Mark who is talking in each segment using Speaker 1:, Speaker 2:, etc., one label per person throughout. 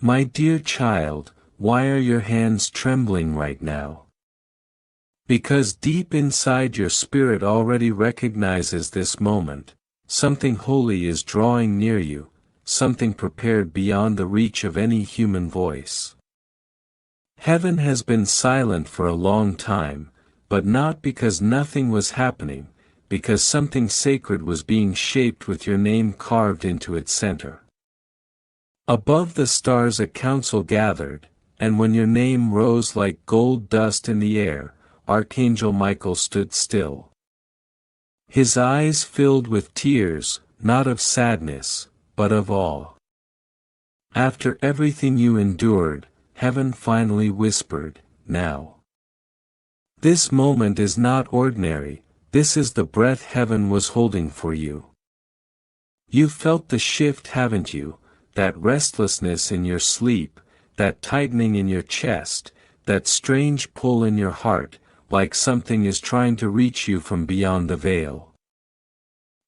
Speaker 1: My dear child, why are your hands trembling right now? Because deep inside your spirit already recognizes this moment. Something holy is drawing near you, something prepared beyond the reach of any human voice. Heaven has been silent for a long time, but not because nothing was happening, because something sacred was being shaped with your name carved into its center. Above the stars a council gathered, and when your name rose like gold dust in the air, Archangel Michael stood still. His eyes filled with tears, not of sadness, but of awe. After everything you endured, heaven finally whispered, "Now." This moment is not ordinary, this is the breath heaven was holding for you. You felt the shift, haven't you? That restlessness in your sleep, that tightening in your chest, that strange pull in your heart, like something is trying to reach you from beyond the veil.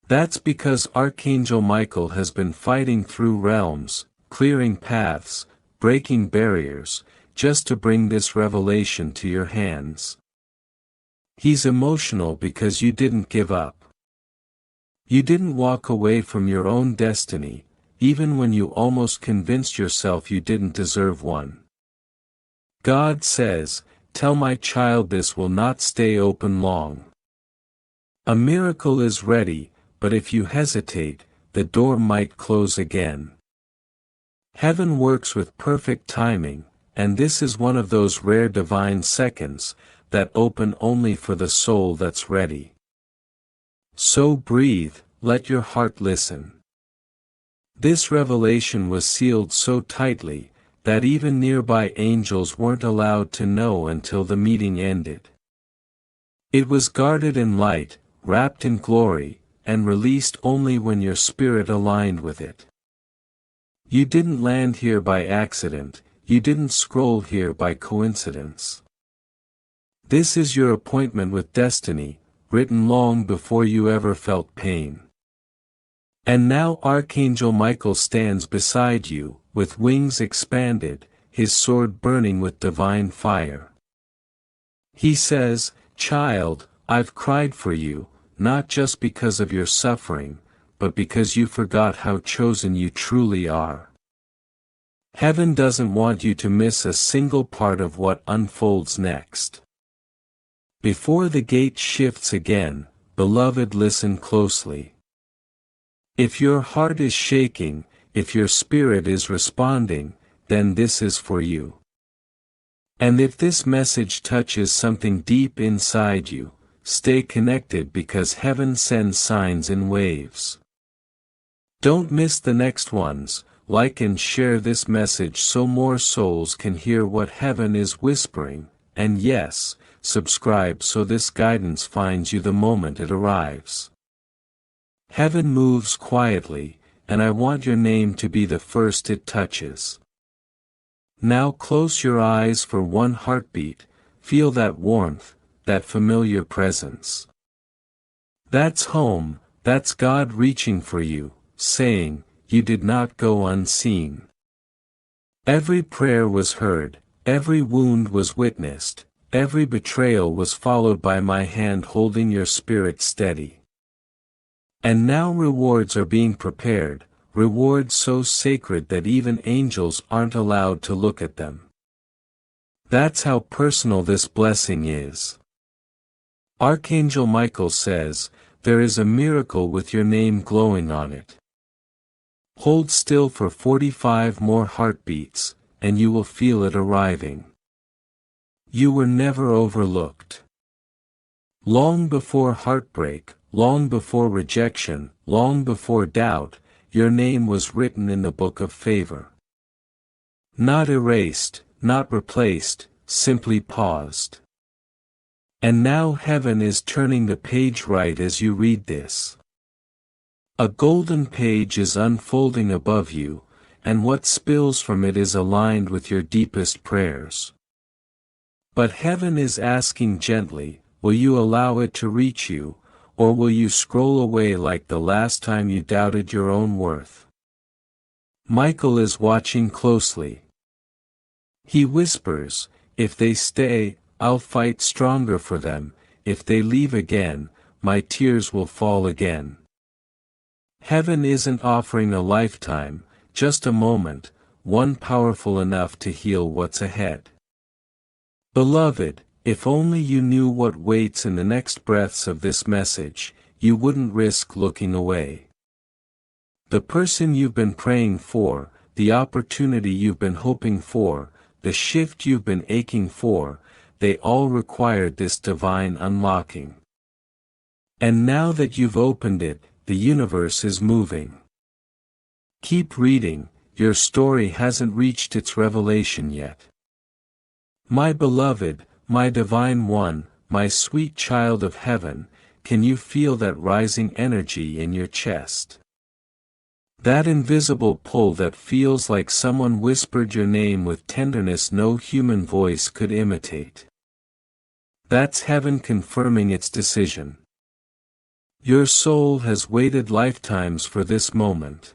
Speaker 1: That's because Archangel Michael has been fighting through realms, clearing paths, breaking barriers, just to bring this revelation to your hands. He's emotional because you didn't give up. You didn't walk away from your own destiny, even when you almost convinced yourself you didn't deserve one. God says, "Tell my child this will not stay open long." A miracle is ready, but if you hesitate, the door might close again. Heaven works with perfect timing, and this is one of those rare divine seconds, that open only for the soul that's ready. So breathe, let your heart listen. This revelation was sealed so tightly, that even nearby angels weren't allowed to know until the meeting ended. It was guarded in light, wrapped in glory, and released only when your spirit aligned with it. You didn't land here by accident, you didn't scroll here by coincidence. This is your appointment with destiny, written long before you ever felt pain. And now Archangel Michael stands beside you, with wings expanded, his sword burning with divine fire. He says, "Child, I've cried for you, not just because of your suffering, but because you forgot how chosen you truly are." Heaven doesn't want you to miss a single part of what unfolds next. Before the gate shifts again, beloved, listen closely. If your heart is shaking, if your spirit is responding, then this is for you. And if this message touches something deep inside you, stay connected because heaven sends signs in waves. Don't miss the next ones. Like and share this message so more souls can hear what heaven is whispering, and yes, subscribe so this guidance finds you the moment it arrives. Heaven moves quietly, and I want your name to be the first it touches. Now close your eyes for one heartbeat, feel that warmth, that familiar presence. That's home, that's God reaching for you, saying, "You did not go unseen." Every prayer was heard, every wound was witnessed, every betrayal was followed by my hand holding your spirit steady. And now rewards are being prepared, rewards so sacred that even angels aren't allowed to look at them. That's how personal this blessing is. Archangel Michael says, "There is a miracle with your name glowing on it. Hold still for 45 more heartbeats, and you will feel it arriving." You were never overlooked. Long before heartbreak, long before rejection, long before doubt, your name was written in the book of favor. Not erased, not replaced, simply paused. And now heaven is turning the page right as you read this. A golden page is unfolding above you, and what spills from it is aligned with your deepest prayers. But heaven is asking gently, will you allow it to reach you, or will you scroll away like the last time you doubted your own worth? Michael is watching closely. He whispers, if they stay, I'll fight stronger for them, if they leave again, my tears will fall again. Heaven isn't offering a lifetime, just a moment, one powerful enough to heal what's ahead. Beloved, if only you knew what waits in the next breaths of this message, you wouldn't risk looking away. The person you've been praying for, the opportunity you've been hoping for, the shift you've been aching for, they all required this divine unlocking. And now that you've opened it, the universe is moving. Keep reading, your story hasn't reached its revelation yet. My beloved, my divine one, my sweet child of heaven, can you feel that rising energy in your chest? That invisible pull that feels like someone whispered your name with tenderness no human voice could imitate. That's heaven confirming its decision. Your soul has waited lifetimes for this moment.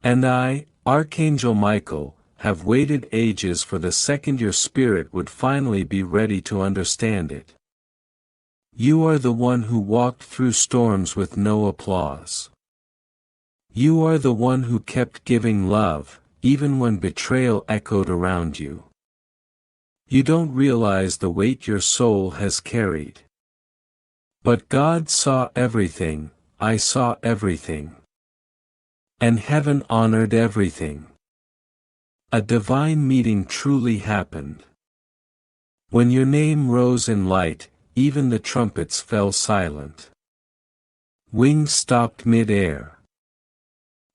Speaker 1: And I, Archangel Michael, have waited ages for the second your spirit would finally be ready to understand it. You are the one who walked through storms with no applause. You are the one who kept giving love, even when betrayal echoed around you. You don't realize the weight your soul has carried. But God saw everything, I saw everything. And heaven honored everything. A divine meeting truly happened. When your name rose in light, even the trumpets fell silent. Wings stopped mid-air.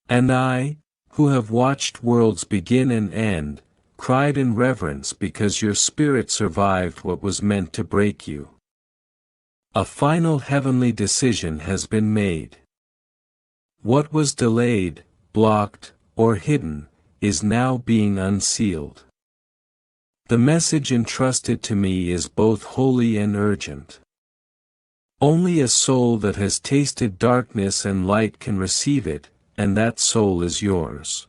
Speaker 1: And I, who have watched worlds begin and end, cried in reverence because your spirit survived what was meant to break you. A final heavenly decision has been made. What was delayed, blocked, or hidden, is now being unsealed. The message entrusted to me is both holy and urgent. Only a soul that has tasted darkness and light can receive it, and that soul is yours.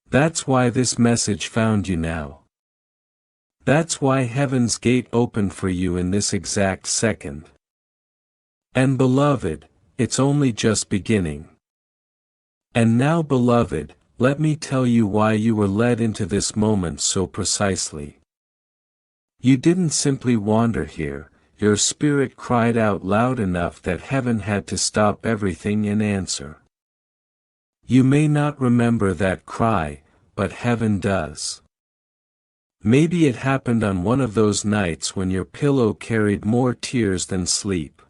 Speaker 1: That's why this message found you now. That's why heaven's gate opened for you in this exact second. And beloved, it's only just beginning. And now beloved, let me tell you why you were led into this moment so precisely. You didn't simply wander here, your spirit cried out loud enough that heaven had to stop everything and answer. You may not remember that cry, but heaven does. Maybe it happened on one of those nights when your pillow carried more tears than sleep.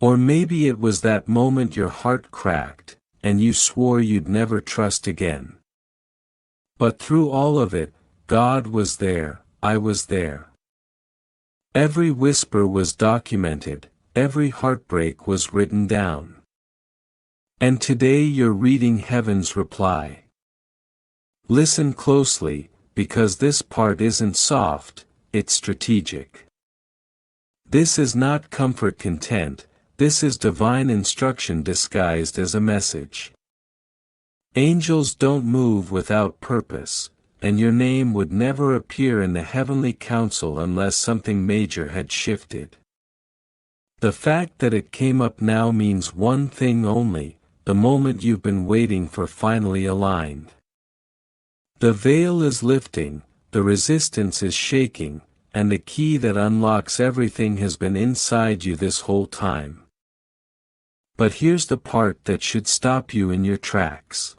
Speaker 1: Or maybe it was that moment your heart cracked, and you swore you'd never trust again. But through all of it, God was there, I was there. Every whisper was documented, every heartbreak was written down. And today you're reading heaven's reply. Listen closely, because this part isn't soft, it's strategic. This is not comfort content, this is divine instruction disguised as a message. Angels don't move without purpose, and your name would never appear in the heavenly council unless something major had shifted. The fact that it came up now means one thing only, the moment you've been waiting for finally aligned. The veil is lifting, the resistance is shaking, and the key that unlocks everything has been inside you this whole time. But here's the part that should stop you in your tracks.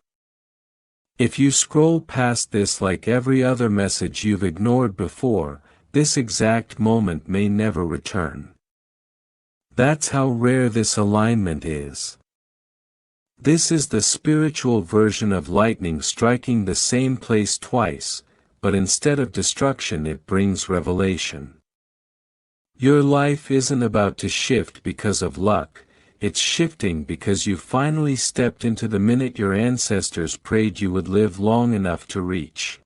Speaker 1: If you scroll past this like every other message you've ignored before, this exact moment may never return. That's how rare this alignment is. This is the spiritual version of lightning striking the same place twice, but instead of destruction it brings revelation. Your life isn't about to shift because of luck, it's shifting because you finally stepped into the minute your ancestors prayed you would live long enough to reach.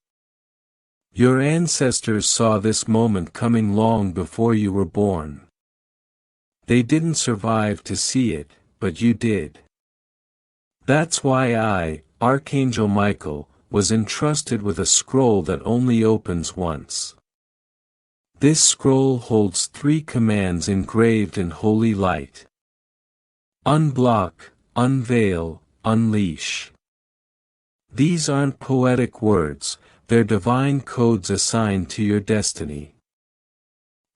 Speaker 1: Your ancestors saw this moment coming long before you were born. They didn't survive to see it, but you did. That's why I, Archangel Michael, was entrusted with a scroll that only opens once. This scroll holds 3 commands engraved in holy light. Unblock, unveil, unleash. These aren't poetic words, they're divine codes assigned to your destiny.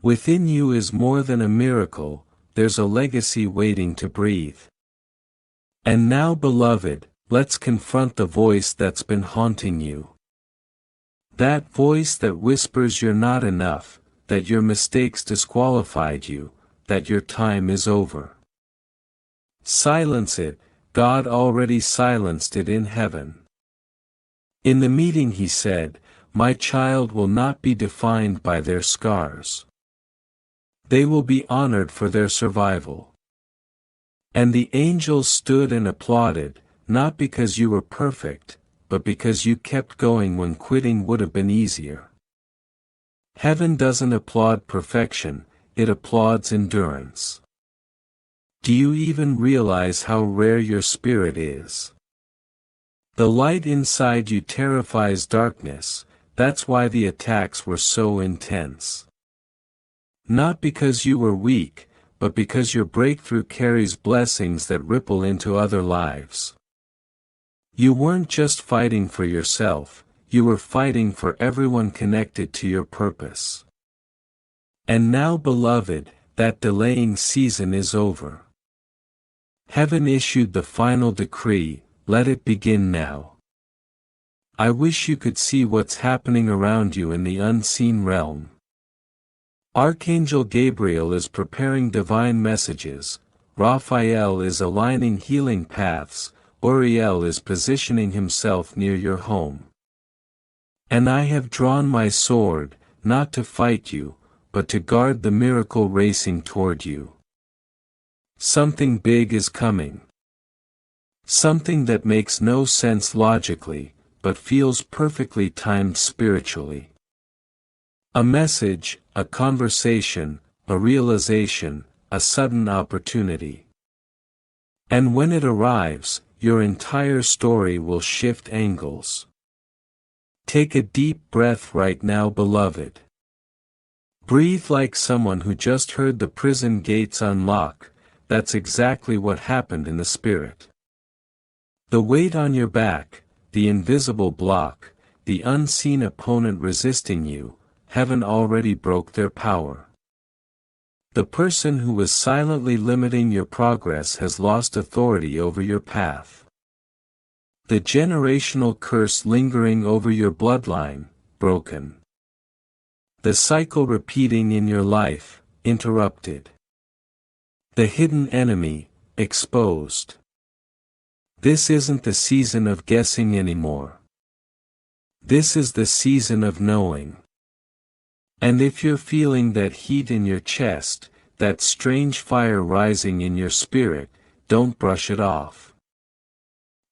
Speaker 1: Within you is more than a miracle, there's a legacy waiting to breathe. And now, beloved, let's confront the voice that's been haunting you. That voice that whispers you're not enough, that your mistakes disqualified you, that your time is over. Silence it, God already silenced it in heaven. In the meeting he said, "My child will not be defined by their scars. They will be honored for their survival." And the angels stood and applauded, not because you were perfect, but because you kept going when quitting would have been easier. Heaven doesn't applaud perfection, it applauds endurance. Do you even realize how rare your spirit is? The light inside you terrifies darkness, that's why the attacks were so intense. Not because you were weak, but because your breakthrough carries blessings that ripple into other lives. You weren't just fighting for yourself, you were fighting for everyone connected to your purpose. And now, beloved, that delaying season is over. Heaven issued the final decree, let it begin now. I wish you could see what's happening around you in the unseen realm. Archangel Gabriel is preparing divine messages, Raphael is aligning healing paths, Uriel is positioning himself near your home. And I have drawn my sword, not to fight you, but to guard the miracle racing toward you. Something big is coming. Something that makes no sense logically, but feels perfectly timed spiritually. A message, a conversation, a realization, a sudden opportunity. And when it arrives, your entire story will shift angles. Take a deep breath right now, beloved. Breathe like someone who just heard the prison gates unlock. That's exactly what happened in the spirit. The weight on your back, the invisible block, the unseen opponent resisting you, heaven already broke their power. The person who was silently limiting your progress has lost authority over your path. The generational curse lingering over your bloodline, broken. The cycle repeating in your life, interrupted. The hidden enemy, exposed. This isn't the season of guessing anymore. This is the season of knowing. And if you're feeling that heat in your chest, that strange fire rising in your spirit, don't brush it off.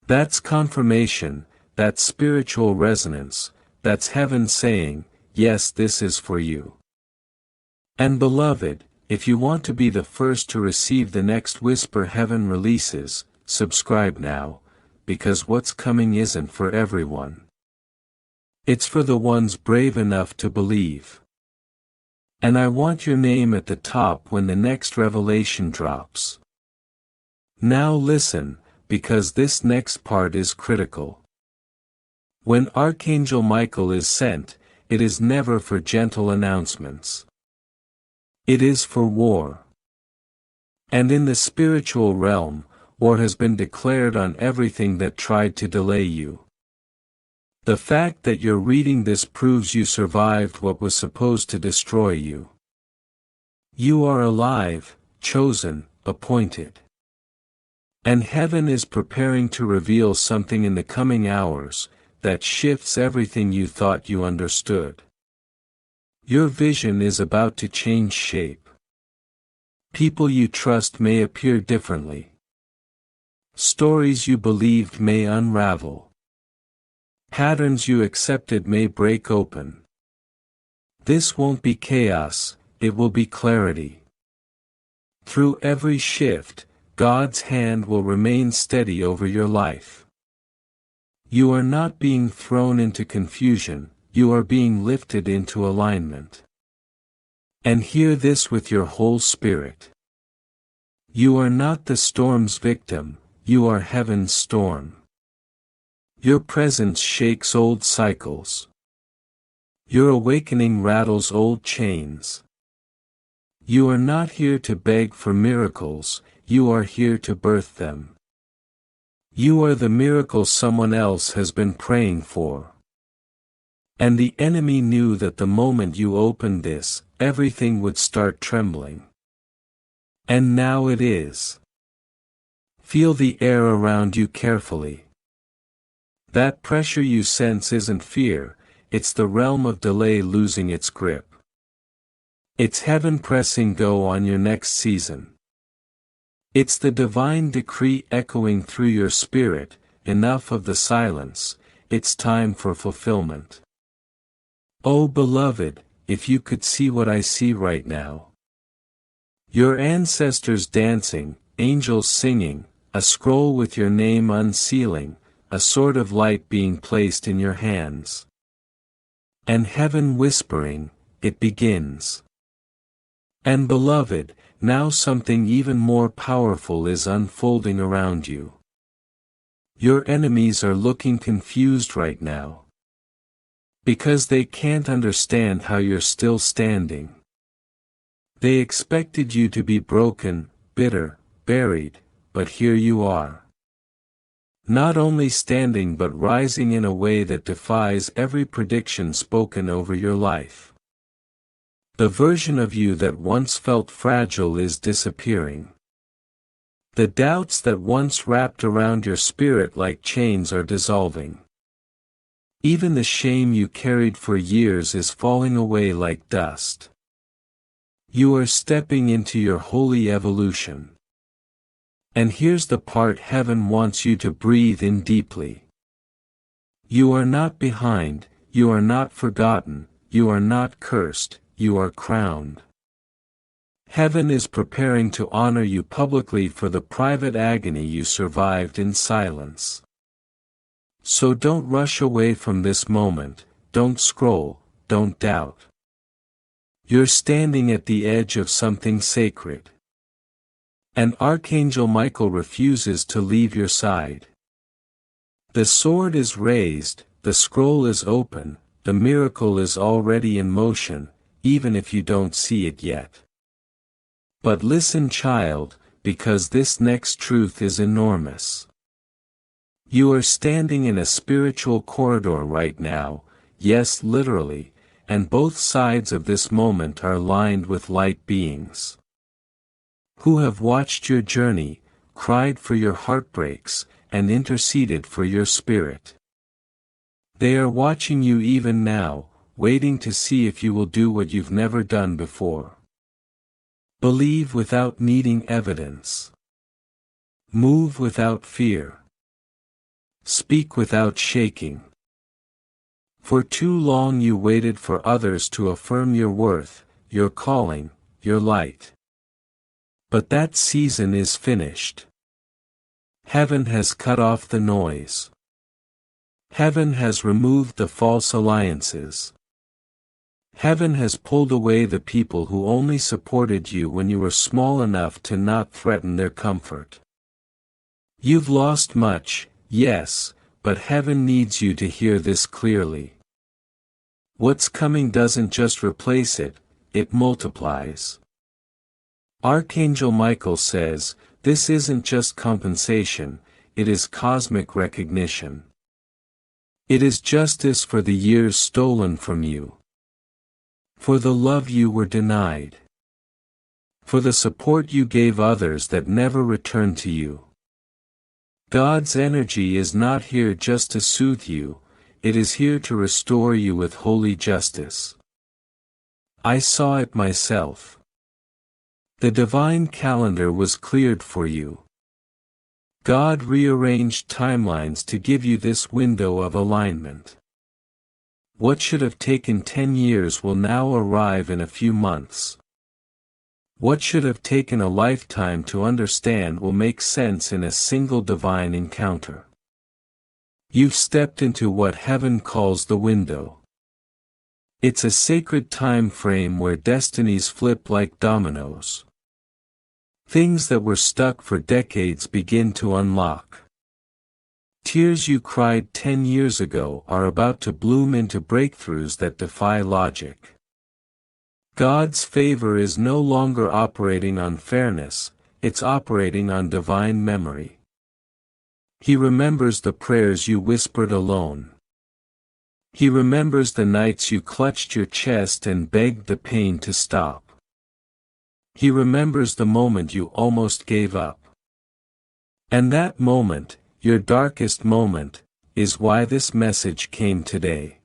Speaker 1: That's confirmation, that's spiritual resonance, that's heaven saying, yes, this is for you. And beloved, if you want to be the first to receive the next whisper heaven releases, subscribe now, because what's coming isn't for everyone. It's for the ones brave enough to believe. And I want your name at the top when the next revelation drops. Now listen, because this next part is critical. When Archangel Michael is sent, it is never for gentle announcements. It is for war. And in the spiritual realm, war has been declared on everything that tried to delay you. The fact that you're reading this proves you survived what was supposed to destroy you. You are alive, chosen, appointed. And heaven is preparing to reveal something in the coming hours, that shifts everything you thought you understood. Your vision is about to change shape. People you trust may appear differently. Stories you believed may unravel. Patterns you accepted may break open. This won't be chaos, it will be clarity. Through every shift, God's hand will remain steady over your life. You are not being thrown into confusion, you are being lifted into alignment. And hear this with your whole spirit. You are not the storm's victim, you are heaven's storm. Your presence shakes old cycles. Your awakening rattles old chains. You are not here to beg for miracles, you are here to birth them. You are the miracle someone else has been praying for. And the enemy knew that the moment you opened this, everything would start trembling. And now it is. Feel the air around you carefully. That pressure you sense isn't fear, it's the realm of delay losing its grip. It's heaven pressing go on your next season. It's the divine decree echoing through your spirit, enough of the silence, it's time for fulfillment. Oh beloved, if you could see what I see right now. Your ancestors dancing, angels singing, a scroll with your name unsealing, a sword of light being placed in your hands. And heaven whispering, it begins. And beloved, now something even more powerful is unfolding around you. Your enemies are looking confused right now. Because they can't understand how you're still standing. They expected you to be broken, bitter, buried, but here you are. Not only standing but rising in a way that defies every prediction spoken over your life. The version of you that once felt fragile is disappearing. The doubts that once wrapped around your spirit like chains are dissolving. Even the shame you carried for years is falling away like dust. You are stepping into your holy evolution. And here's the part heaven wants you to breathe in deeply. You are not behind, you are not forgotten, you are not cursed, you are crowned. Heaven is preparing to honor you publicly for the private agony you survived in silence. So don't rush away from this moment, don't scroll, don't doubt. You're standing at the edge of something sacred. And Archangel Michael refuses to leave your side. The sword is raised, the scroll is open, the miracle is already in motion, even if you don't see it yet. But listen, child, because this next truth is enormous. You are standing in a spiritual corridor right now, yes, literally, and both sides of this moment are lined with light beings. Who have watched your journey, cried for your heartbreaks, and interceded for your spirit. They are watching you even now, waiting to see if you will do what you've never done before. Believe without needing evidence. Move without fear. Speak without shaking. For too long you waited for others to affirm your worth, your calling, your light. But that season is finished. Heaven has cut off the noise. Heaven has removed the false alliances. Heaven has pulled away the people who only supported you when you were small enough to not threaten their comfort. You've lost much, yes, but heaven needs you to hear this clearly. What's coming doesn't just replace it, it multiplies. Archangel Michael says, this isn't just compensation, it is cosmic recognition. It is justice for the years stolen from you. For the love you were denied. For the support you gave others that never returned to you. God's energy is not here just to soothe you, it is here to restore you with holy justice. I saw it myself. The divine calendar was cleared for you. God rearranged timelines to give you this window of alignment. What should have taken 10 years will now arrive in a few months. What should have taken a lifetime to understand will make sense in a single divine encounter. You've stepped into what heaven calls the window. It's a sacred time frame where destinies flip like dominoes. Things that were stuck for decades begin to unlock. Tears you cried 10 years ago are about to bloom into breakthroughs that defy logic. God's favor is no longer operating on fairness, it's operating on divine memory. He remembers the prayers you whispered alone. He remembers the nights you clutched your chest and begged the pain to stop. He remembers the moment you almost gave up. And that moment, your darkest moment, is why this message came today.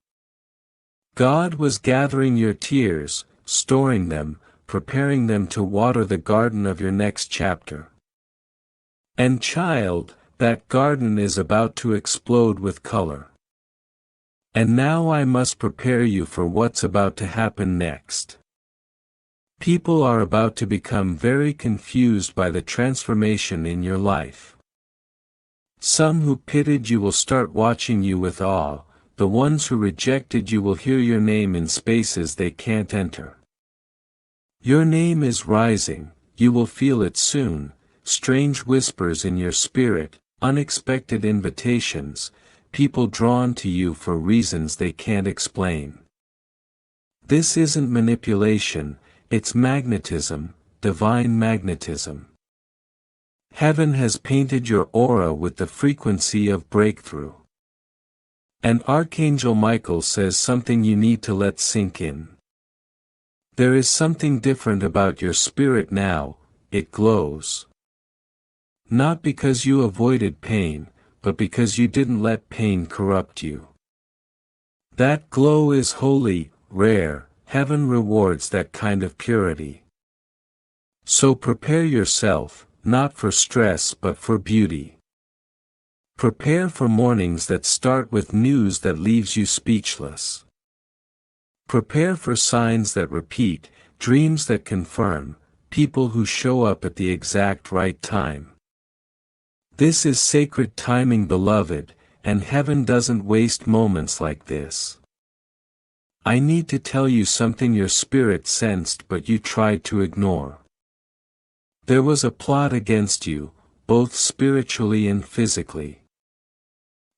Speaker 1: God was gathering your tears, storing them, preparing them to water the garden of your next chapter. And child, that garden is about to explode with color. And now I must prepare you for what's about to happen next. People are about to become very confused by the transformation in your life. Some who pitied you will start watching you with awe, the ones who rejected you will hear your name in spaces they can't enter. Your name is rising, you will feel it soon, strange whispers in your spirit, unexpected invitations, people drawn to you for reasons they can't explain. This isn't manipulation, it's magnetism, divine magnetism. Heaven has painted your aura with the frequency of breakthrough. And Archangel Michael says something you need to let sink in. There is something different about your spirit now, it glows. Not because you avoided pain, but because you didn't let pain corrupt you. That glow is holy, rare, heaven rewards that kind of purity. So prepare yourself, not for stress but for beauty. Prepare for mornings that start with news that leaves you speechless. Prepare for signs that repeat, dreams that confirm, people who show up at the exact right time. This is sacred timing, beloved, and heaven doesn't waste moments like this. I need to tell you something your spirit sensed but you tried to ignore. There was a plot against you, both spiritually and physically.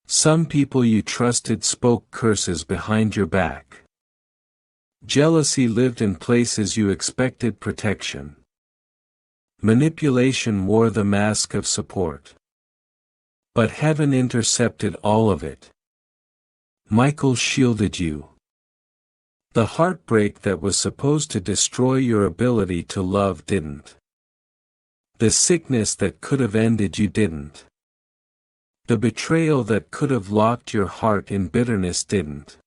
Speaker 1: Some people you trusted spoke curses behind your back. Jealousy lived in places you expected protection. Manipulation wore the mask of support. But heaven intercepted all of it. Michael shielded you. The heartbreak that was supposed to destroy your ability to love didn't. The sickness that could have ended you didn't. The betrayal that could have locked your heart in bitterness didn't.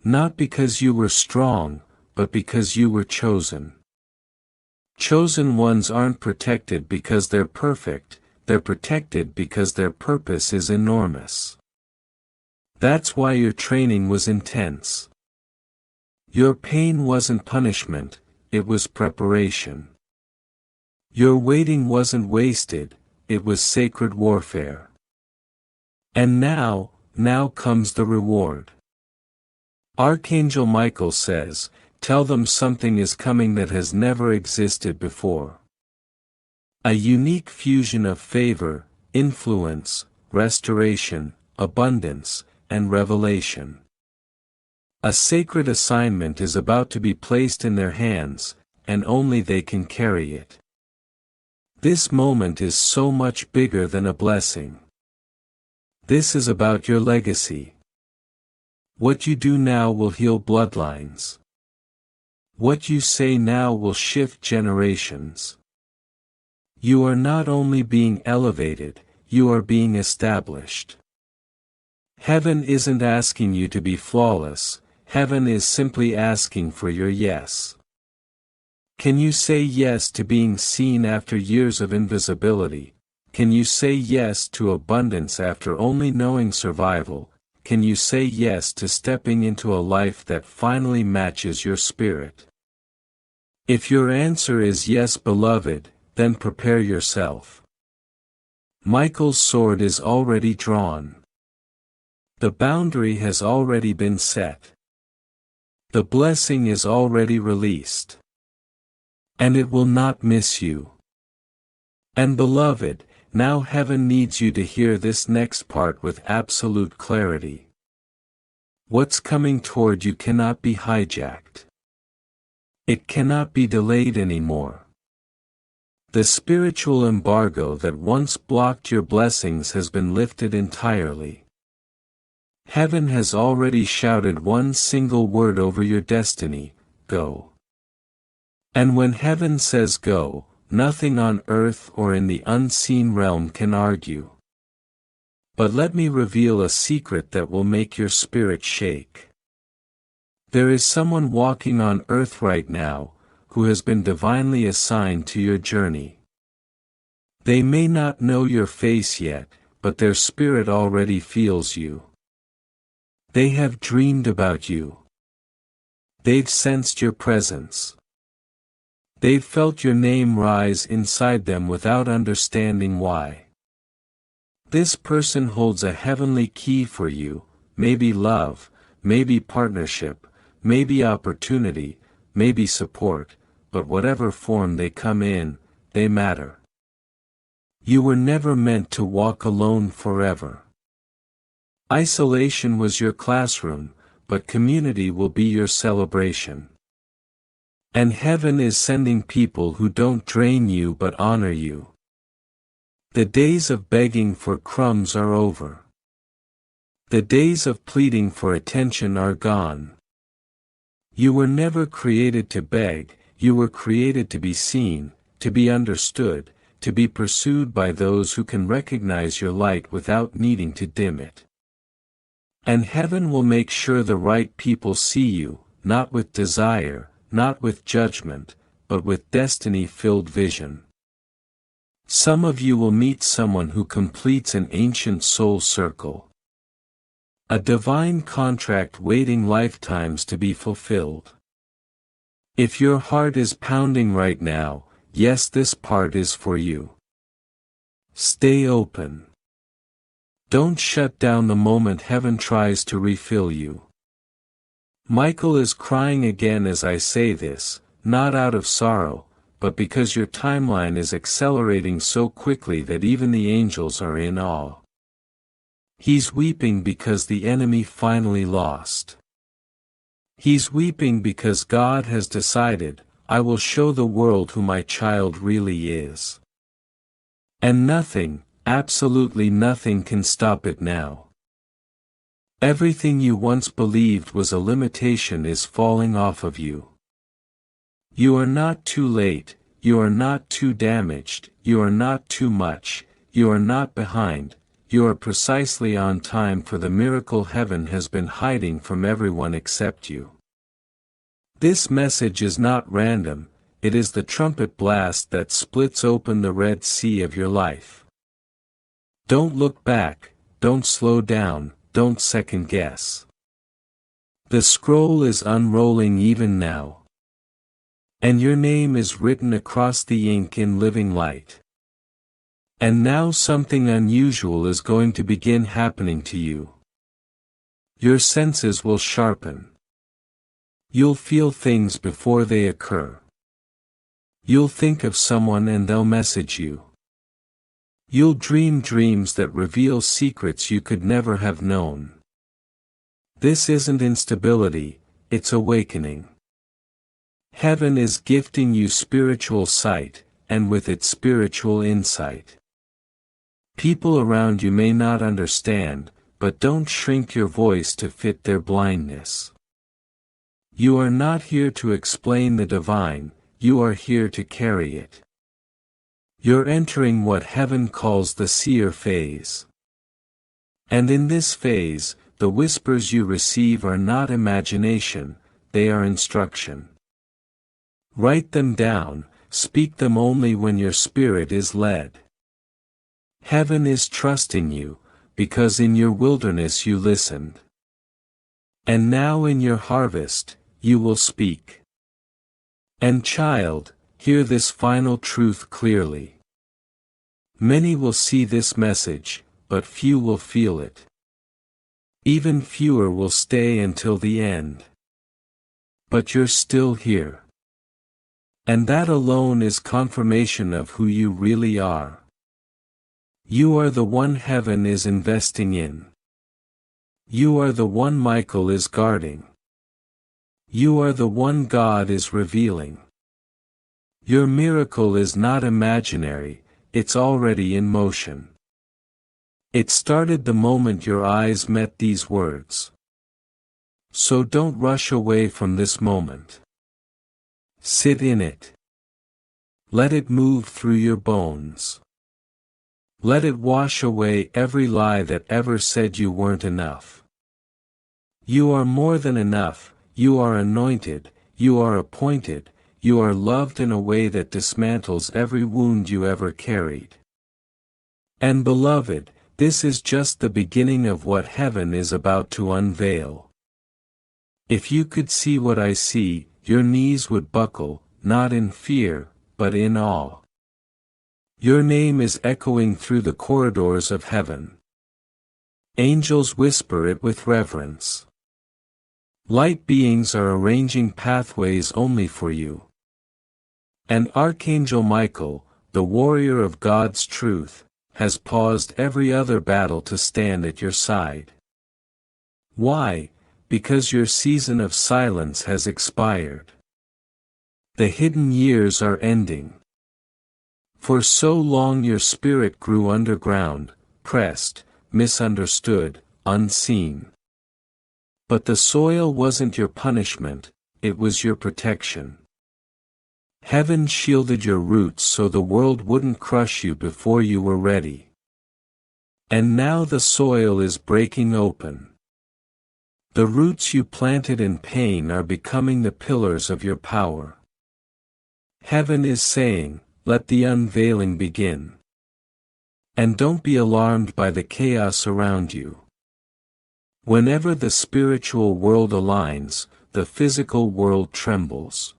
Speaker 1: Not because you were strong, but because you were chosen. Chosen ones aren't protected because they're perfect, they're protected because their purpose is enormous. That's why your training was intense. Your pain wasn't punishment, it was preparation. Your waiting wasn't wasted, it was sacred warfare. And now comes the reward. Archangel Michael says, tell them something is coming that has never existed before. A unique fusion of favor, influence, restoration, abundance, and revelation. A sacred assignment is about to be placed in their hands, and only they can carry it. This moment is so much bigger than a blessing. This is about your legacy. What you do now will heal bloodlines. What you say now will shift generations. You are not only being elevated, you are being established. Heaven isn't asking you to be flawless, heaven is simply asking for your yes. Can you say yes to being seen after years of invisibility? Can you say yes to abundance after only knowing survival? Can you say yes to stepping into a life that finally matches your spirit? If your answer is yes, beloved, then prepare yourself. Michael's sword is already drawn. The boundary has already been set. The blessing is already released. And it will not miss you. And beloved, now heaven needs you to hear this next part with absolute clarity. What's coming toward you cannot be hijacked. It cannot be delayed anymore. The spiritual embargo that once blocked your blessings has been lifted entirely. Heaven has already shouted one single word over your destiny: go. And when heaven says go, nothing on earth or in the unseen realm can argue. But let me reveal a secret that will make your spirit shake. There is someone walking on earth right now, who has been divinely assigned to your journey. They may not know your face yet, but their spirit already feels you. They have dreamed about you. They've sensed your presence. They've felt your name rise inside them without understanding why. This person holds a heavenly key for you, maybe love, maybe partnership, maybe opportunity, maybe support, but whatever form they come in, they matter. You were never meant to walk alone forever. Isolation was your classroom, but community will be your celebration. And heaven is sending people who don't drain you but honor you. The days of begging for crumbs are over. The days of pleading for attention are gone. You were never created to beg, you were created to be seen, to be understood, to be pursued by those who can recognize your light without needing to dim it. And heaven will make sure the right people see you, not with desire, not with judgment, but with destiny-filled vision. Some of you will meet someone who completes an ancient soul circle. A divine contract waiting lifetimes to be fulfilled. If your heart is pounding right now, yes, this part is for you. Stay open. Don't shut down the moment heaven tries to refill you. Michael is crying again as I say this, not out of sorrow, but because your timeline is accelerating so quickly that even the angels are in awe. He's weeping because the enemy finally lost. He's weeping because God has decided, I will show the world who my child really is. And nothing, absolutely nothing can stop it now. Everything you once believed was a limitation is falling off of you. You are not too late, you are not too damaged, you are not too much, you are not behind, you are precisely on time for the miracle heaven has been hiding from everyone except you. This message is not random, it is the trumpet blast that splits open the Red Sea of your life. Don't look back, don't slow down, don't second guess. The scroll is unrolling even now. And your name is written across the ink in living light. And now something unusual is going to begin happening to you. Your senses will sharpen. You'll feel things before they occur. You'll think of someone and they'll message you. You'll dream dreams that reveal secrets you could never have known. This isn't instability, it's awakening. Heaven is gifting you spiritual sight, and with it spiritual insight. People around you may not understand, but don't shrink your voice to fit their blindness. You are not here to explain the divine, you are here to carry it. You're entering what heaven calls the seer phase. And in this phase, the whispers you receive are not imagination, they are instruction. Write them down, speak them only when your spirit is led. Heaven is trusting you, because in your wilderness you listened. And now in your harvest, you will speak. And child, hear this final truth clearly. Many will see this message, but few will feel it. Even fewer will stay until the end. But you're still here. And that alone is confirmation of who you really are. You are the one heaven is investing in. You are the one Michael is guarding. You are the one God is revealing. Your miracle is not imaginary, it's already in motion. It started the moment your eyes met these words. So don't rush away from this moment. Sit in it. Let it move through your bones. Let it wash away every lie that ever said you weren't enough. You are more than enough, you are anointed, you are appointed, you are loved in a way that dismantles every wound you ever carried. And beloved, this is just the beginning of what heaven is about to unveil. If you could see what I see, your knees would buckle, not in fear, but in awe. Your name is echoing through the corridors of heaven. Angels whisper it with reverence. Light beings are arranging pathways only for you. And Archangel Michael, the warrior of God's truth, has paused every other battle to stand at your side. Why? Because your season of silence has expired. The hidden years are ending. For so long your spirit grew underground, pressed, misunderstood, unseen. But the soil wasn't your punishment, it was your protection. Heaven shielded your roots so the world wouldn't crush you before you were ready. And now the soil is breaking open. The roots you planted in pain are becoming the pillars of your power. Heaven is saying, let the unveiling begin. And don't be alarmed by the chaos around you. Whenever the spiritual world aligns, the physical world trembles.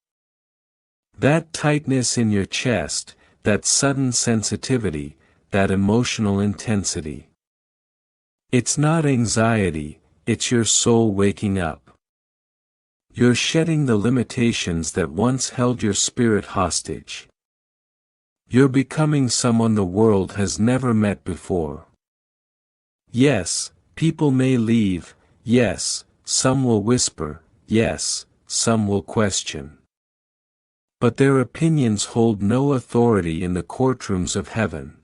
Speaker 1: That tightness in your chest, that sudden sensitivity, that emotional intensity. It's not anxiety, it's your soul waking up. You're shedding the limitations that once held your spirit hostage. You're becoming someone the world has never met before. Yes, people may leave, yes, some will whisper, yes, some will question. But their opinions hold no authority in the courtrooms of heaven.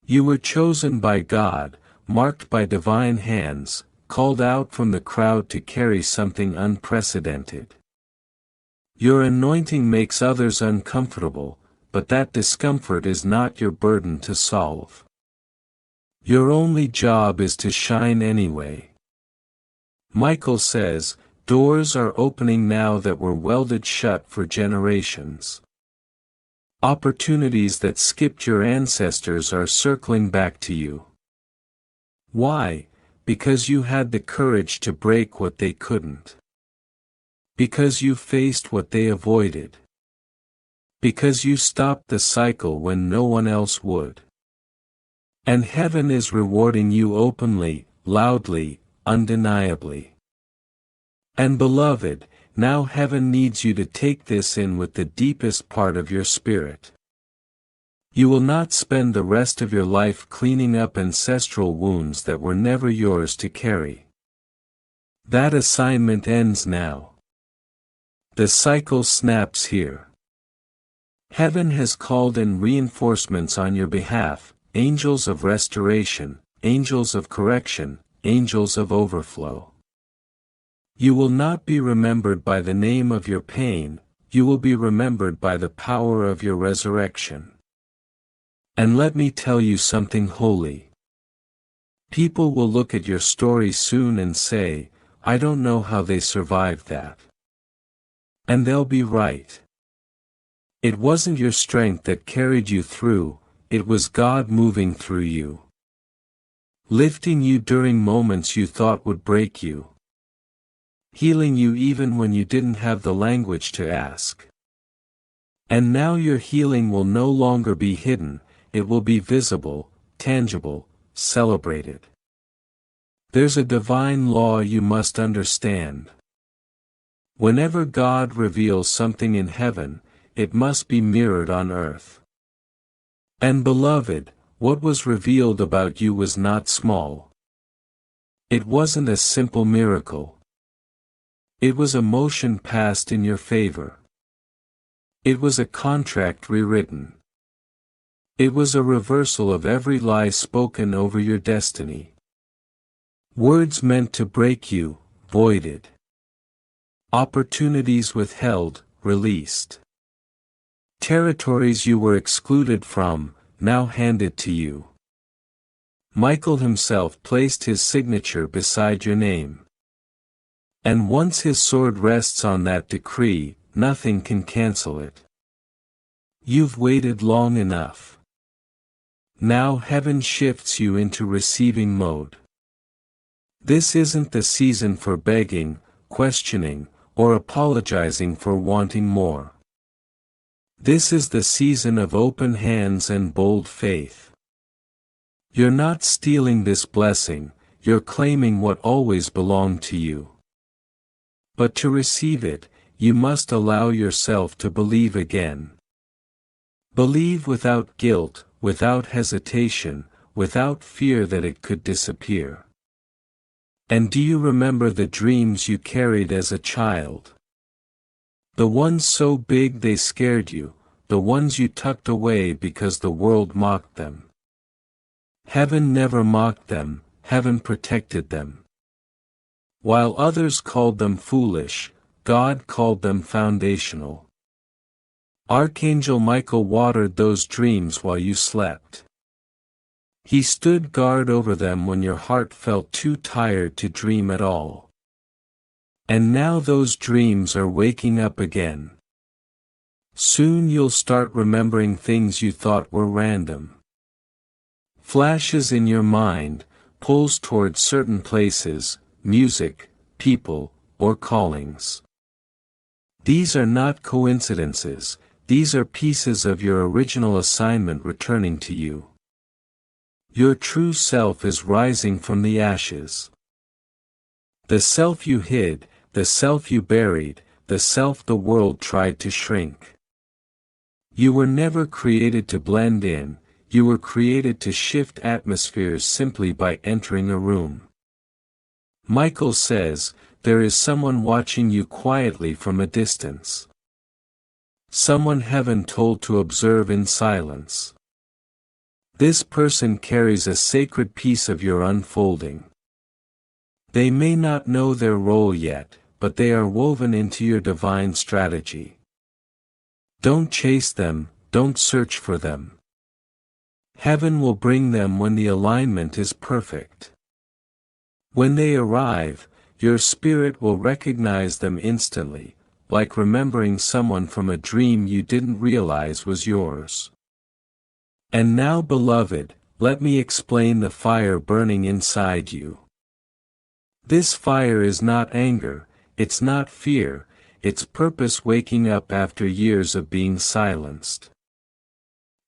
Speaker 1: You were chosen by God, marked by divine hands, called out from the crowd to carry something unprecedented. Your anointing makes others uncomfortable, but that discomfort is not your burden to solve. Your only job is to shine anyway. Michael says, doors are opening now that were welded shut for generations. Opportunities that skipped your ancestors are circling back to you. Why? Because you had the courage to break what they couldn't. Because you faced what they avoided. Because you stopped the cycle when no one else would. And heaven is rewarding you openly, loudly, undeniably. And beloved, now heaven needs you to take this in with the deepest part of your spirit. You will not spend the rest of your life cleaning up ancestral wounds that were never yours to carry. That assignment ends now. The cycle snaps here. Heaven has called in reinforcements on your behalf, angels of restoration, angels of correction, angels of overflow. You will not be remembered by the name of your pain, you will be remembered by the power of your resurrection. And let me tell you something holy. People will look at your story soon and say, I don't know how they survived that. And they'll be right. It wasn't your strength that carried you through, it was God moving through you. Lifting you during moments you thought would break you. Healing you even when you didn't have the language to ask. And now your healing will no longer be hidden, it will be visible, tangible, celebrated. There's a divine law you must understand. Whenever God reveals something in heaven, it must be mirrored on earth. And beloved, what was revealed about you was not small. It wasn't a simple miracle. It was a motion passed in your favor. It was a contract rewritten. It was a reversal of every lie spoken over your destiny. Words meant to break you, voided. Opportunities withheld, released. Territories you were excluded from, now handed to you. Michael himself placed his signature beside your name. And once his sword rests on that decree, nothing can cancel it. You've waited long enough. Now heaven shifts you into receiving mode. This isn't the season for begging, questioning, or apologizing for wanting more. This is the season of open hands and bold faith. You're not stealing this blessing, you're claiming what always belonged to you. But to receive it, you must allow yourself to believe again. Believe without guilt, without hesitation, without fear that it could disappear. And do you remember the dreams you carried as a child? The ones so big they scared you, the ones you tucked away because the world mocked them. Heaven never mocked them, heaven protected them. While others called them foolish, God called them foundational. Archangel Michael watered those dreams while you slept. He stood guard over them when your heart felt too tired to dream at all. And now those dreams are waking up again. Soon you'll start remembering things you thought were random. Flashes in your mind, pulls towards certain places, music, people, or callings. These are not coincidences, these are pieces of your original assignment returning to you. Your true self is rising from the ashes. The self you hid, the self you buried, the self the world tried to shrink. You were never created to blend in, you were created to shift atmospheres simply by entering a room. Michael says, there is someone watching you quietly from a distance. Someone heaven told to observe in silence. This person carries a sacred piece of your unfolding. They may not know their role yet, but they are woven into your divine strategy. Don't chase them, don't search for them. Heaven will bring them when the alignment is perfect. When they arrive, your spirit will recognize them instantly, like remembering someone from a dream you didn't realize was yours. And now, beloved, let me explain the fire burning inside you. This fire is not anger, it's not fear, it's purpose waking up after years of being silenced.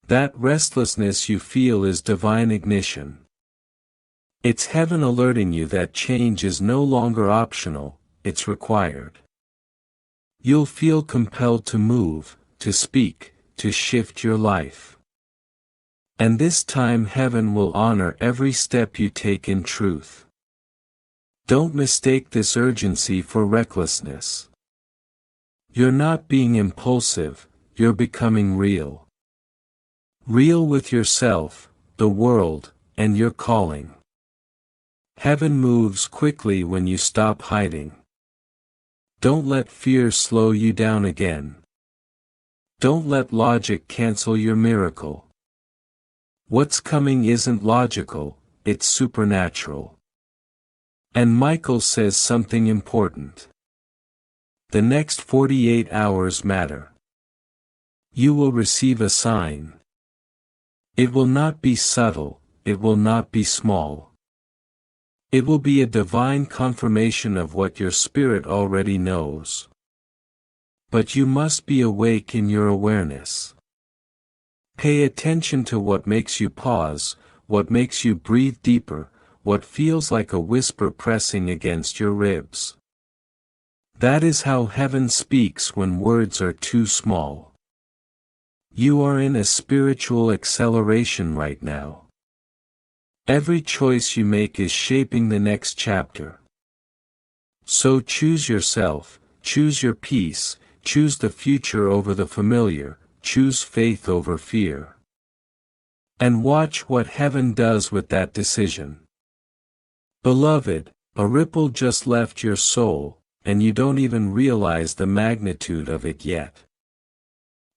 Speaker 1: That restlessness you feel is divine ignition. It's heaven alerting you that change is no longer optional, it's required. You'll feel compelled to move, to speak, to shift your life. And this time heaven will honor every step you take in truth. Don't mistake this urgency for recklessness. You're not being impulsive, you're becoming real. Real with yourself, the world, and your calling. Heaven moves quickly when you stop hiding. Don't let fear slow you down again. Don't let logic cancel your miracle. What's coming isn't logical, it's supernatural. And Michael says something important. The next 48 hours matter. You will receive a sign. It will not be subtle, it will not be small. It will be a divine confirmation of what your spirit already knows. But you must be awake in your awareness. Pay attention to what makes you pause, what makes you breathe deeper, what feels like a whisper pressing against your ribs. That is how heaven speaks when words are too small. You are in a spiritual acceleration right now. Every choice you make is shaping the next chapter. So choose yourself, choose your peace, choose the future over the familiar, choose faith over fear. And watch what heaven does with that decision. Beloved, a ripple just left your soul, and you don't even realize the magnitude of it yet.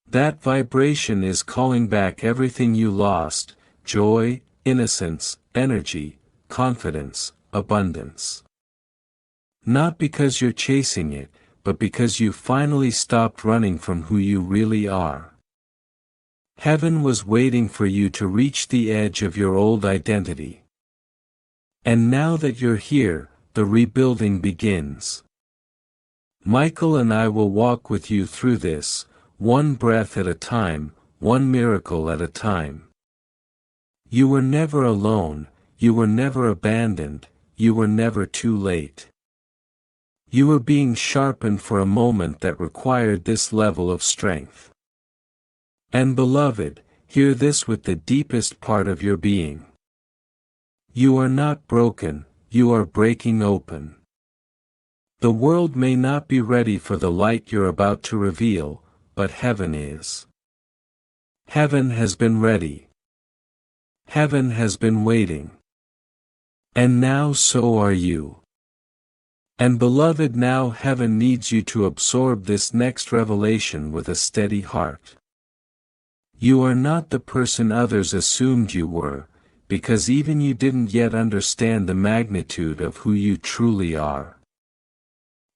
Speaker 1: That vibration is calling back everything you lost: joy, innocence, energy, confidence, abundance. Not because you're chasing it, but because you finally stopped running from who you really are. Heaven was waiting for you to reach the edge of your old identity. And now that you're here, the rebuilding begins. Michael and I will walk with you through this, one breath at a time, one miracle at a time. You were never alone, you were never abandoned, you were never too late. You were being sharpened for a moment that required this level of strength. And beloved, hear this with the deepest part of your being. You are not broken, you are breaking open. The world may not be ready for the light you're about to reveal, but heaven is. Heaven has been ready. Heaven has been waiting. And now so are you. And beloved, now heaven needs you to absorb this next revelation with a steady heart. You are not the person others assumed you were, because even you didn't yet understand the magnitude of who you truly are.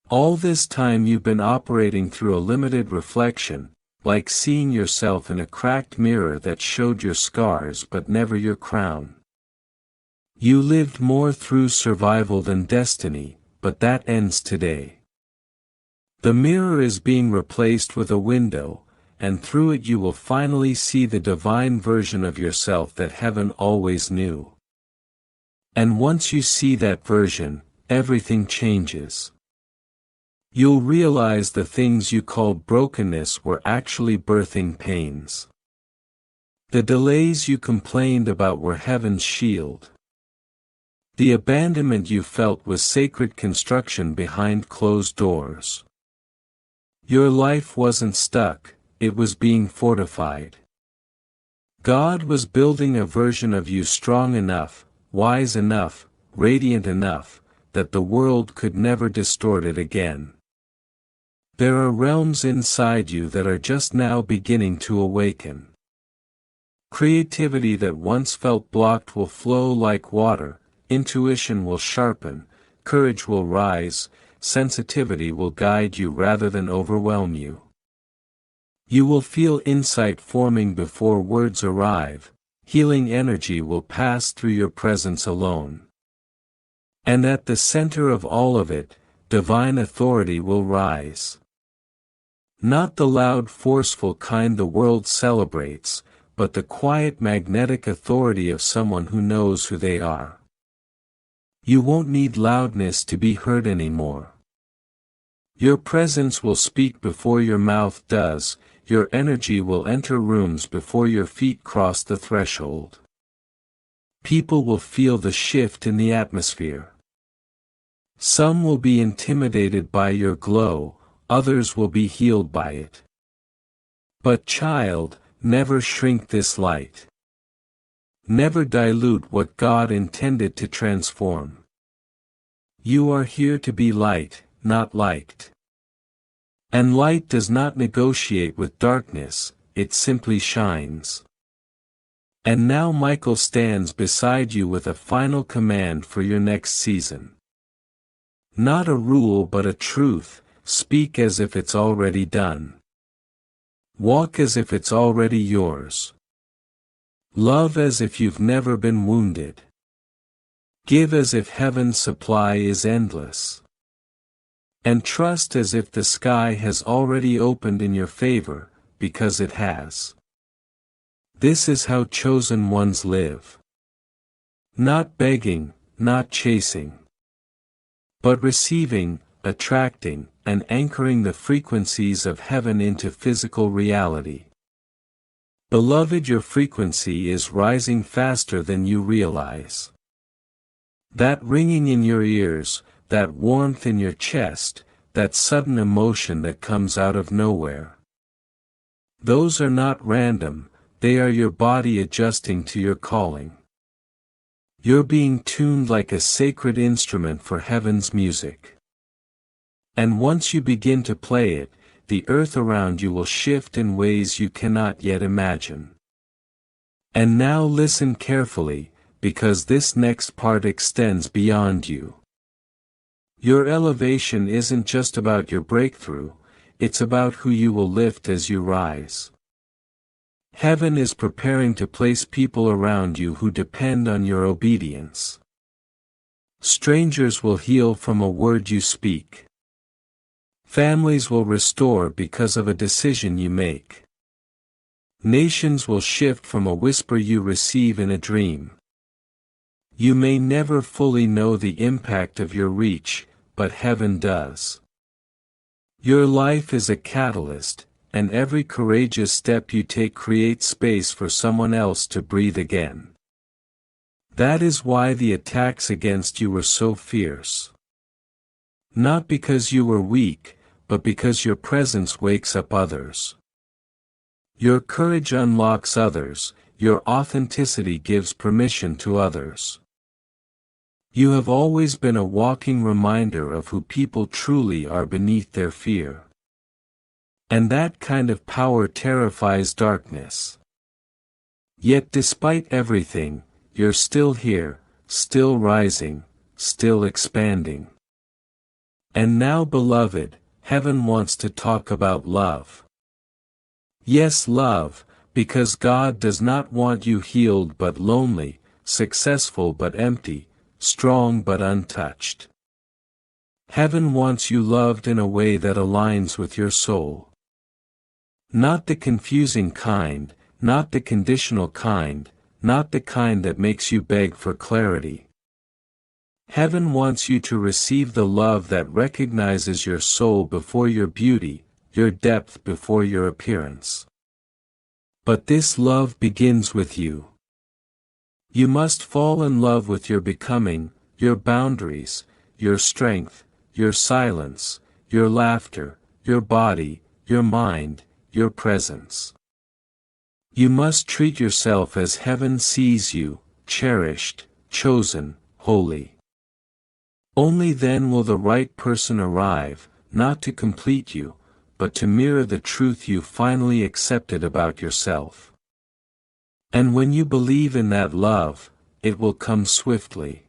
Speaker 1: All this time you've been operating through a limited reflection, like seeing yourself in a cracked mirror that showed your scars but never your crown. You lived more through survival than destiny, but that ends today. The mirror is being replaced with a window, and through it you will finally see the divine version of yourself that heaven always knew. And once you see that version, everything changes. You'll realize the things you called brokenness were actually birthing pains. The delays you complained about were heaven's shield. The abandonment you felt was sacred construction behind closed doors. Your life wasn't stuck, it was being fortified. God was building a version of you strong enough, wise enough, radiant enough, that the world could never distort it again. There are realms inside you that are just now beginning to awaken. Creativity that once felt blocked will flow like water, intuition will sharpen, courage will rise, sensitivity will guide you rather than overwhelm you. You will feel insight forming before words arrive, healing energy will pass through your presence alone. And at the center of all of it, divine authority will rise. Not the loud forceful kind the world celebrates, but the quiet magnetic authority of someone who knows who they are. You won't need loudness to be heard anymore. Your presence will speak before your mouth does, your energy will enter rooms before your feet cross the threshold. People will feel the shift in the atmosphere. Some will be intimidated by your glow, others will be healed by it. But child, never shrink this light. Never dilute what God intended to transform. You are here to be light, not liked. And light does not negotiate with darkness, it simply shines. And now Michael stands beside you with a final command for your next season. Not a rule but a truth, speak as if it's already done. Walk as if it's already yours. Love as if you've never been wounded. Give as if heaven's supply is endless. And trust as if the sky has already opened in your favor, because it has. This is how chosen ones live. Not begging, not chasing, but receiving, attracting, and anchoring the frequencies of heaven into physical reality. Beloved, your frequency is rising faster than you realize. That ringing in your ears, that warmth in your chest, that sudden emotion that comes out of nowhere. Those are not random, they are your body adjusting to your calling. You're being tuned like a sacred instrument for heaven's music. And once you begin to play it, the earth around you will shift in ways you cannot yet imagine. And now listen carefully, because this next part extends beyond you. Your elevation isn't just about your breakthrough, it's about who you will lift as you rise. Heaven is preparing to place people around you who depend on your obedience. Strangers will heal from a word you speak. Families will restore because of a decision you make. Nations will shift from a whisper you receive in a dream. You may never fully know the impact of your reach, but heaven does. Your life is a catalyst, and every courageous step you take creates space for someone else to breathe again. That is why the attacks against you were so fierce. Not because you were weak, but because your presence wakes up others. Your courage unlocks others, your authenticity gives permission to others. You have always been a walking reminder of who people truly are beneath their fear. And that kind of power terrifies darkness. Yet despite everything, you're still here, still rising, still expanding. And now, beloved, heaven wants to talk about love. Yes, love, because God does not want you healed but lonely, successful but empty, strong but untouched. Heaven wants you loved in a way that aligns with your soul. Not the confusing kind, not the conditional kind, not the kind that makes you beg for clarity. Heaven wants you to receive the love that recognizes your soul before your beauty, your depth before your appearance. But this love begins with you. You must fall in love with your becoming, your boundaries, your strength, your silence, your laughter, your body, your mind, your presence. You must treat yourself as heaven sees you, cherished, chosen, holy. Only then will the right person arrive, not to complete you, but to mirror the truth you finally accepted about yourself. And when you believe in that love, it will come swiftly.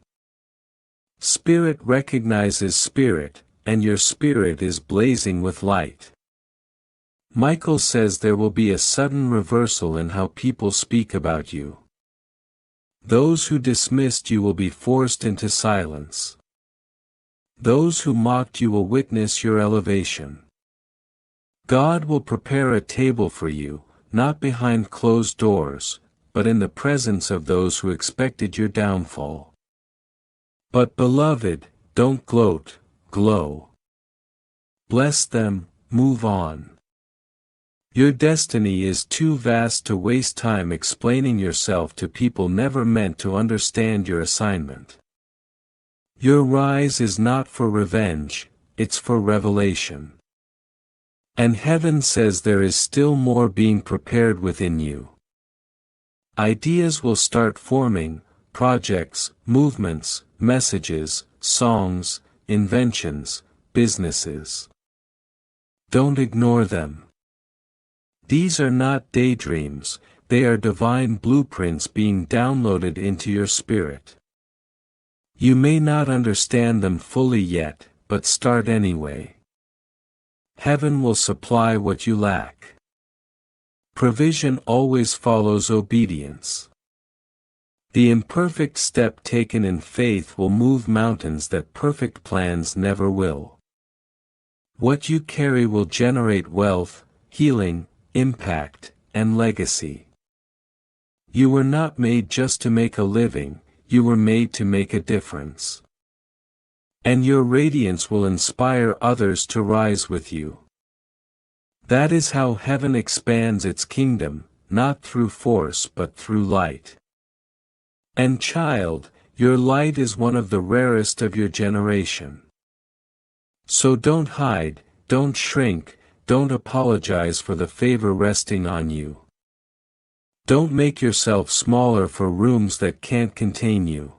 Speaker 1: Spirit recognizes spirit, and your spirit is blazing with light. Michael says there will be a sudden reversal in how people speak about you. Those who dismissed you will be forced into silence. Those who mocked you will witness your elevation. God will prepare a table for you, not behind closed doors, but in the presence of those who expected your downfall. But beloved, don't gloat, glow. Bless them, move on. Your destiny is too vast to waste time explaining yourself to people never meant to understand your assignment. Your rise is not for revenge, it's for revelation. And heaven says there is still more being prepared within you. Ideas will start forming, projects, movements, messages, songs, inventions, businesses. Don't ignore them. These are not daydreams, they are divine blueprints being downloaded into your spirit. You may not understand them fully yet, but start anyway. Heaven will supply what you lack. Provision always follows obedience. The imperfect step taken in faith will move mountains that perfect plans never will. What you carry will generate wealth, healing, impact, and legacy. You were not made just to make a living, you were made to make a difference. And your radiance will inspire others to rise with you. That is how heaven expands its kingdom, not through force but through light. And child, your light is one of the rarest of your generation. So don't hide, don't shrink, don't apologize for the favor resting on you. Don't make yourself smaller for rooms that can't contain you.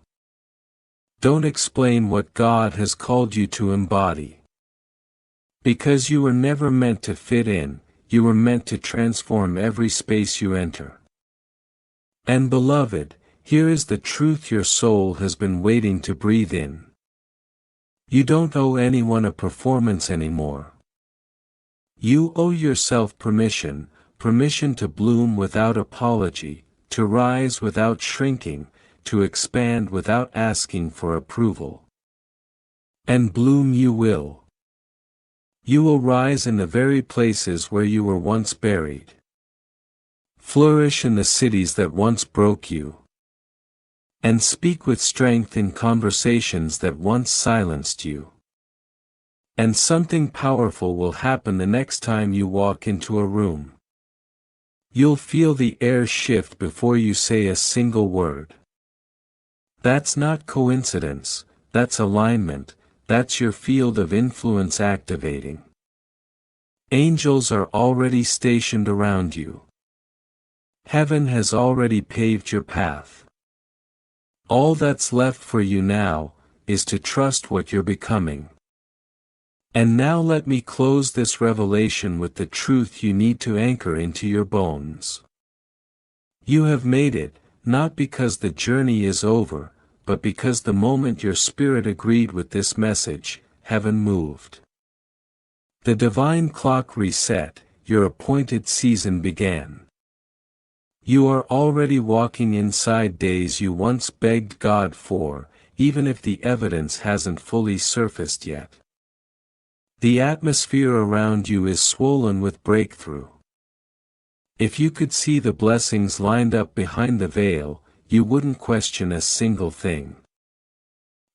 Speaker 1: Don't explain what God has called you to embody. Because you were never meant to fit in, you were meant to transform every space you enter. And beloved, here is the truth your soul has been waiting to breathe in. You don't owe anyone a performance anymore. You owe yourself permission to bloom without apology, to rise without shrinking, to expand without asking for approval. And bloom you will. You will rise in the very places where you were once buried. Flourish in the cities that once broke you. And speak with strength in conversations that once silenced you. And something powerful will happen the next time you walk into a room. You'll feel the air shift before you say a single word. That's not coincidence, that's alignment, that's your field of influence activating. Angels are already stationed around you. Heaven has already paved your path. All that's left for you now, is to trust what you're becoming. And now let me close this revelation with the truth you need to anchor into your bones. You have made it, not because the journey is over, but because the moment your spirit agreed with this message, heaven moved. The divine clock reset, your appointed season began. You are already walking inside days you once begged God for, even if the evidence hasn't fully surfaced yet. The atmosphere around you is swollen with breakthrough. If you could see the blessings lined up behind the veil, you wouldn't question a single thing.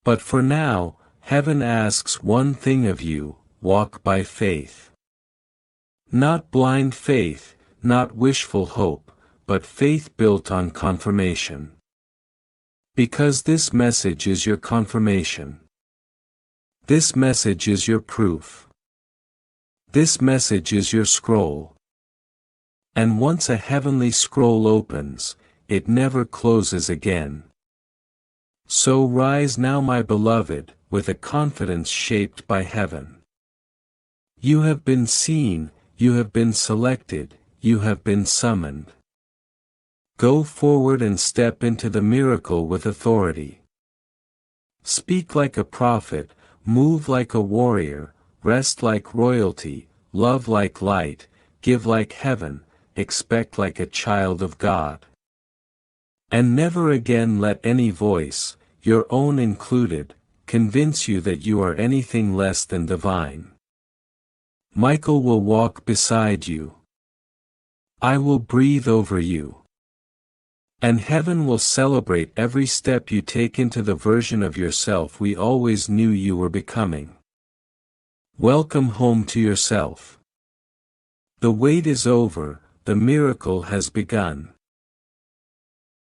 Speaker 1: But for now, heaven asks one thing of you: walk by faith. Not blind faith, not wishful hope, but faith built on confirmation. Because this message is your confirmation. This message is your proof. This message is your scroll. And once a heavenly scroll opens, it never closes again. So rise now, my beloved, with a confidence shaped by heaven. You have been seen, you have been selected, you have been summoned. Go forward and step into the miracle with authority. Speak like a prophet, move like a warrior, rest like royalty, love like light, give like heaven, expect like a child of God. And never again let any voice, your own included, convince you that you are anything less than divine. Michael will walk beside you. I will breathe over you. And heaven will celebrate every step you take into the version of yourself we always knew you were becoming. Welcome home to yourself. The wait is over, the miracle has begun.